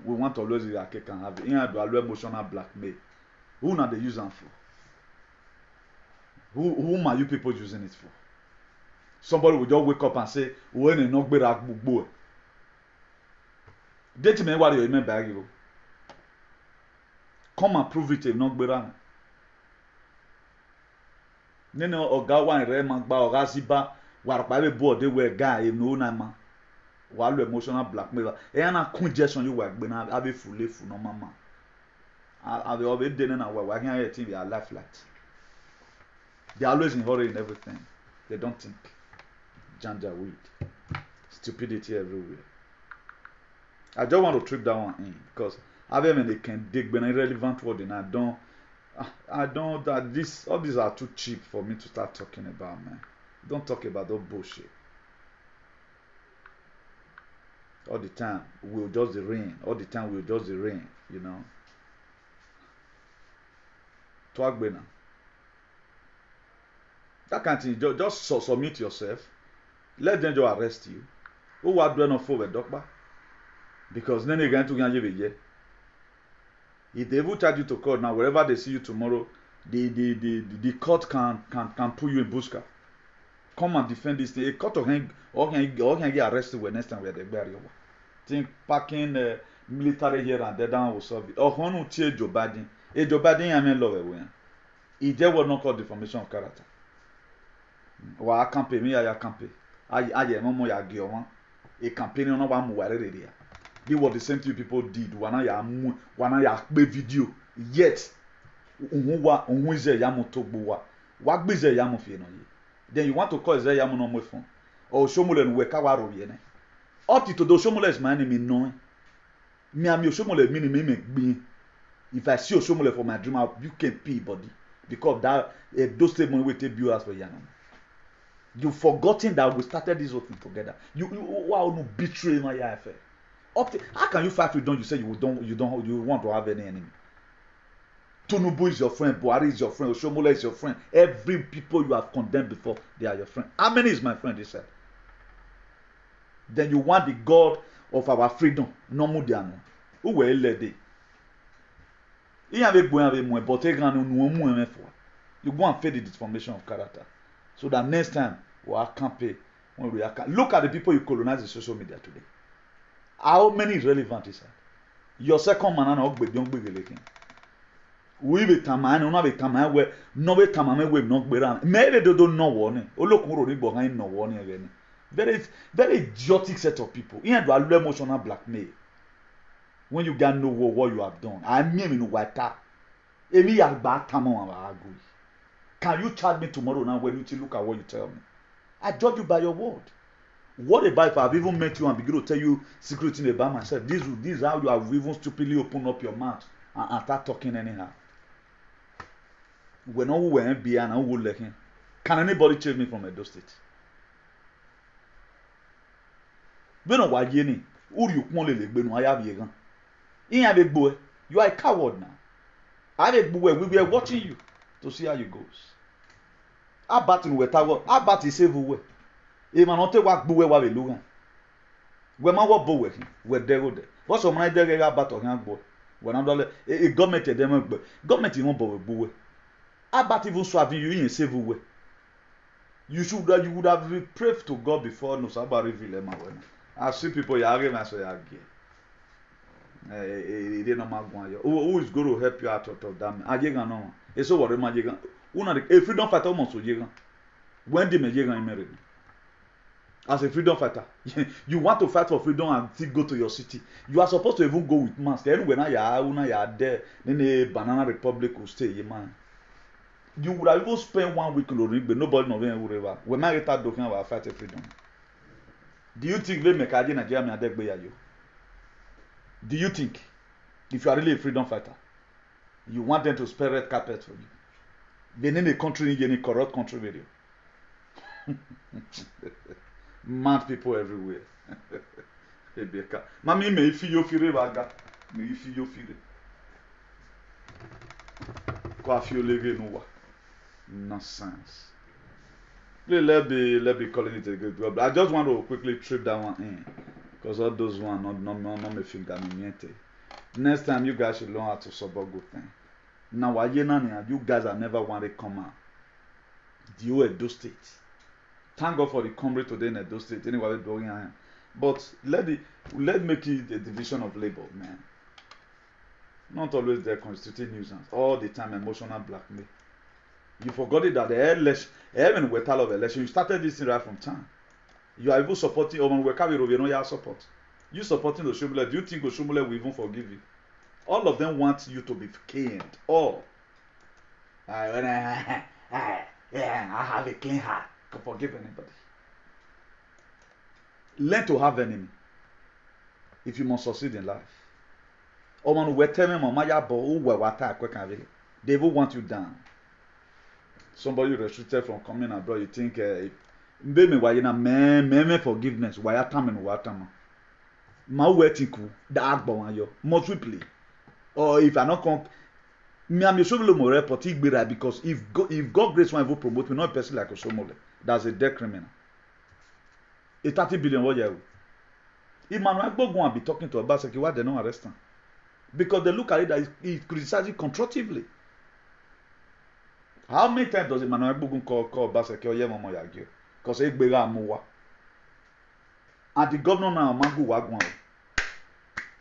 We want to lose it like can have it. You have to emotional blackmail. Who not they use them for? Whom are you people using it for? Somebody will just wake up and say, when you not be rag book. Date me what you remember you. Come and prove it if not be rag. Nene oga wan re magba oga ziba warpa be board they were guy you know na ma. While emotional blackmail. E na congestion you work be na abi full no mama. I be always dey na wa can hear thing be life flat. They are always in hurry in everything. They don't think. Janja weed. Stupidity everywhere. I just want to trip that one in because I mean they can dig but irrelevant word and I don't that this all these are too cheap for me to start talking about, man. Don't talk about that bullshit. All the time we'll just the rain. All the time we'll just the rain, you know. Talk better. That kind of thing, just submit yourself. Let them just arrest you. Who are doing not forward, doctor? Because then they're going to get you. If they will charge you to court now, wherever they see you tomorrow, the court can put you in buska. Come and defend this thing. A court or can get arrested when next time we are the barrier. Think military here and there down will solve it. Or who tie Joe Biden? Joe Biden I mean love away. He there was not called deformation of character. Wa campaign me ya campaign. Aye mo ya gi omo. A campaign no wa mu ware re dia. They were the same thing people did. Wana ya pe video. Yet ohun is ya mo to gbo wa. Wa gbe ze ya mo fi no ye. Then you want to call ze ya mo no mo phone. Or Shomole no we ka wa ro ye ne. Up to the Shomole is my enemy no. Me am Shomole me me gbin. If I see Shomole for my dream, you can pee body because that those statements we take build us for Yanam. You forgotten that we started this whole thing together. You wow no betray my affair. How can you fight freedom? You say you want to have any enemy. Tinubu is your friend, Buhari is your friend, Oshomola is your friend. Every people you have condemned before, they are your friend. How many is my friend? He said. Then you want the God of our freedom, no mudiano. Who will let it? You go and feed the deformation of character. So that next time we can't pay when we are. Look at the people you colonize the social media today. How many is relevant is that? Your second man and ogbe young big lekin. We be taman, una be taman we no be taman we no gberan. Maybe they don't know one. Olokun ro ni bo han no one again. Very idiotic set of people. You do a emotional blackmail. When you can know what you have done. I mean no wata. Emi ya ba tamon wa agui. Can you charge me tomorrow now when you look at what you tell me? I judge you by your word. What about if I've even met you and begin to tell you secret things about myself? This is how you have even stupidly opened up your mouth and start talking anyhow. When all we be and who will let him. Can anybody change me from Edo State? When I was yeni, who you want to let I have yegan. You are a coward now. We were watching you to see how you goes. About in wetago, about is everywhere. E ma no te wa gbuwe wa be lugan. We ma wo bo we we there. What's some man there about to han gbo. We na dole e government e dem gbo. Government e won bo we gbuwe. About even serving you in save we. You would have prayed to God before no saba reveal ma we. I see people ya re ma so ya ge. Who is going to help you out of that? Ajegan no. Eso what ma jegan. Una a freedom fighter must so jegan. When the me jegan married. As a freedom fighter, you want to fight for freedom and still go to your city. You are supposed to even go with mask. Anyway, now you are there. Then the Banana Republic will stay, man. You would have even spent 1 week in the ring, but nobody knows wherever. When I start talking about fighting freedom, do you think they make a Nigeria and you? Do you think, if you are really a freedom fighter, you want them to spare red carpet for you? They need a country in a corrupt country with you. Mad people everywhere. Mami me ifi yo fire baga. Me ifi yo fire. Kwa fi o lege no wa. Nonsense. Let be calling it a good job. I just want to quickly trip that one in. Because all those one not me feel that me miente. Next time you guys should learn how to support good thing. Now you guys are never want to come out. You Edo State. Thank God for the comrade today in Edo State. Anyway, but let make it a division of labor, man. Not always there constituting nuisance. All the time emotional blackmail. You forgot it that the election, even with all of election, you started this thing right from time. You are even supporting Oman Wekabi you know your support. You supporting Oshomole. Do you think Oshomole will even forgive you? All of them want you to be canned. All. I have a clean heart. Can forgive anybody. Learn to have enemy if you must succeed in life. They will want you down. Somebody restricted from coming abroad. You think forgiveness. Why are coming? My waiting most swiftly. Or if I not come, me am Osomole more report because if God grace one will promote me, not a person like Osomole. That's a dead criminal. A 30 billion what you Emmanuel Gbagbo will be talking to Obaseki why they don't arrest him. Because they look at it that he's criticizing constructively. How many times does Emmanuel Gbagbo call Obaseki or Yemomo Yagio? Because he gbera amuwa. And the governor now Mangu Wagwan.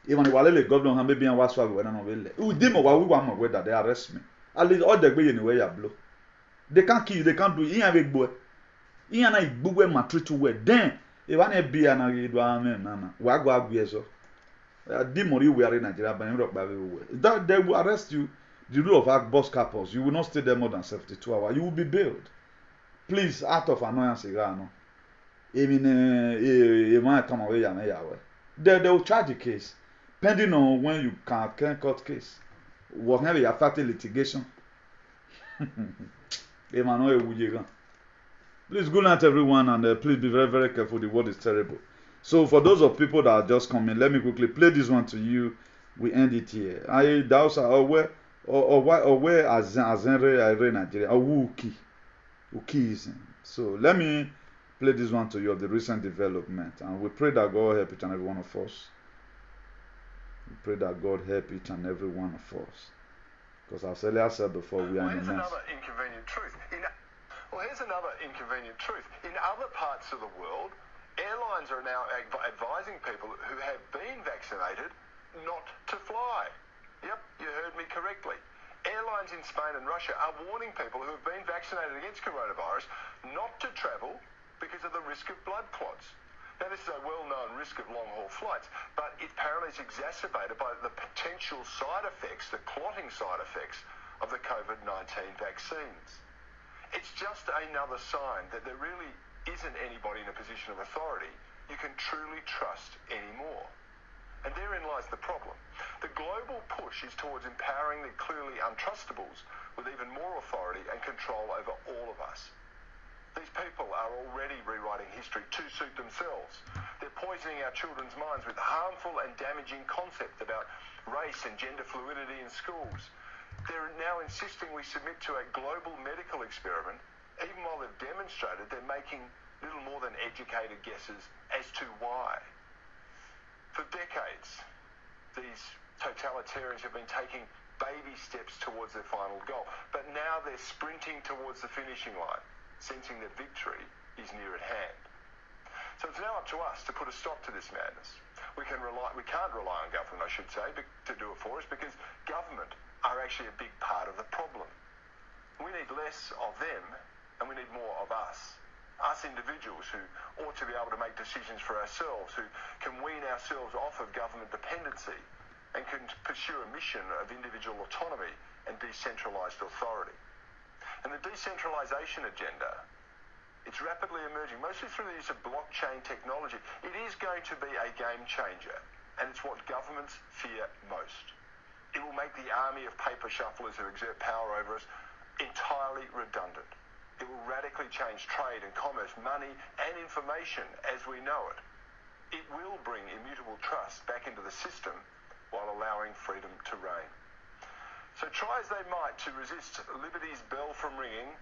Even if the government have maybe a was swag when I know we did more we want whether they arrest me. At least all the way anyway you blow. They can't kill you, they can't do it. Iyan big boy. Iyan na igbuwe ma treat you well. Then if I be an do amen nana. Wa go agwe the money we are in Nigeria, that they will arrest you. The rule of bus couples, you will not stay there more than 72 hours. You will be bailed. Please, out of annoyance, no. They will charge the case, pending on when you can court case. Whatever you affect litigation. Please, good night, everyone, and please be very, very careful. The world is terrible. So, for those of people that are just coming, let me quickly play this one to you. We end it here. I those are aware as Nigeria Ukiism. So, let me play this one to you of the recent development, and we pray that God help each and every one of us. We pray that God help each and every one of us, because as earlier said before, we are in a mess. Another inconvenient truth. Here's another inconvenient truth. In other parts of the world, airlines are now advising people who have been vaccinated not to fly. Yep, you heard me correctly. Airlines in Spain and Russia are warning people who have been vaccinated against coronavirus not to travel because of the risk of blood clots. Now, this is a well-known risk of long-haul flights, but it apparently is exacerbated by the potential side effects, the clotting side effects of the COVID-19 vaccines. It's just another sign that there really isn't anybody in a position of authority you can truly trust anymore. And therein lies the problem. The global push is towards empowering the clearly untrustables with even more authority and control over all of us. These people are already rewriting history to suit themselves. They're poisoning our children's minds with harmful and damaging concepts about race and gender fluidity in schools. They're now insisting we submit to a global medical experiment, even while they've demonstrated they're making little more than educated guesses as to why. For decades, these totalitarians have been taking baby steps towards their final goal, but now they're sprinting towards the finishing line, sensing that victory is near at hand. So it's now up to us to put a stop to this madness. We can't rely on government, I should say, to do it for us, because government are actually a big part of the problem. We need less of them and we need more of us. Us individuals who ought to be able to make decisions for ourselves, who can wean ourselves off of government dependency and can pursue a mission of individual autonomy and decentralised authority. And the decentralisation agenda, it's rapidly emerging, mostly through the use of blockchain technology. It is going to be a game changer, and it's what governments fear most. It will make the army of paper shufflers who exert power over us entirely redundant. It will radically change trade and commerce, money and information as we know it. It will bring immutable trust back into the system while allowing freedom to reign. So try as they might to resist liberty's bell from ringing,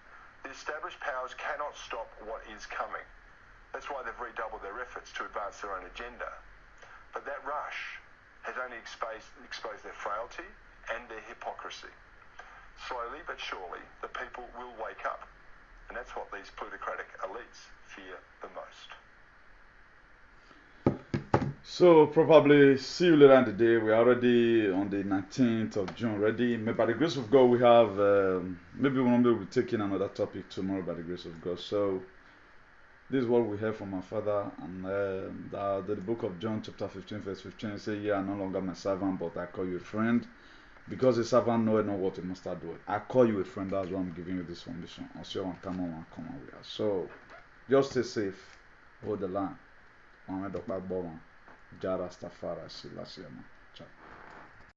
the established powers cannot stop what is coming. That's why they've redoubled their efforts to advance their own agenda. But that rush has only exposed their frailty and their hypocrisy. Slowly but surely, the people will wake up. And that's what these plutocratic elites fear the most. So probably see you later in the day. We are already on the 19th of June already. By the grace of God, we have maybe one day we'll be taking another topic tomorrow by the grace of God. So this is what we heard from our Father, and the book of John chapter 15 verse 15 says, "You are no longer my servant, but I call you a friend, because the servant knoweth not what he must do. I call you a friend. That's why I'm giving you this foundation. So just stay safe, hold the line. Mohammed Okpagboran, Jara Stafara, Ciao.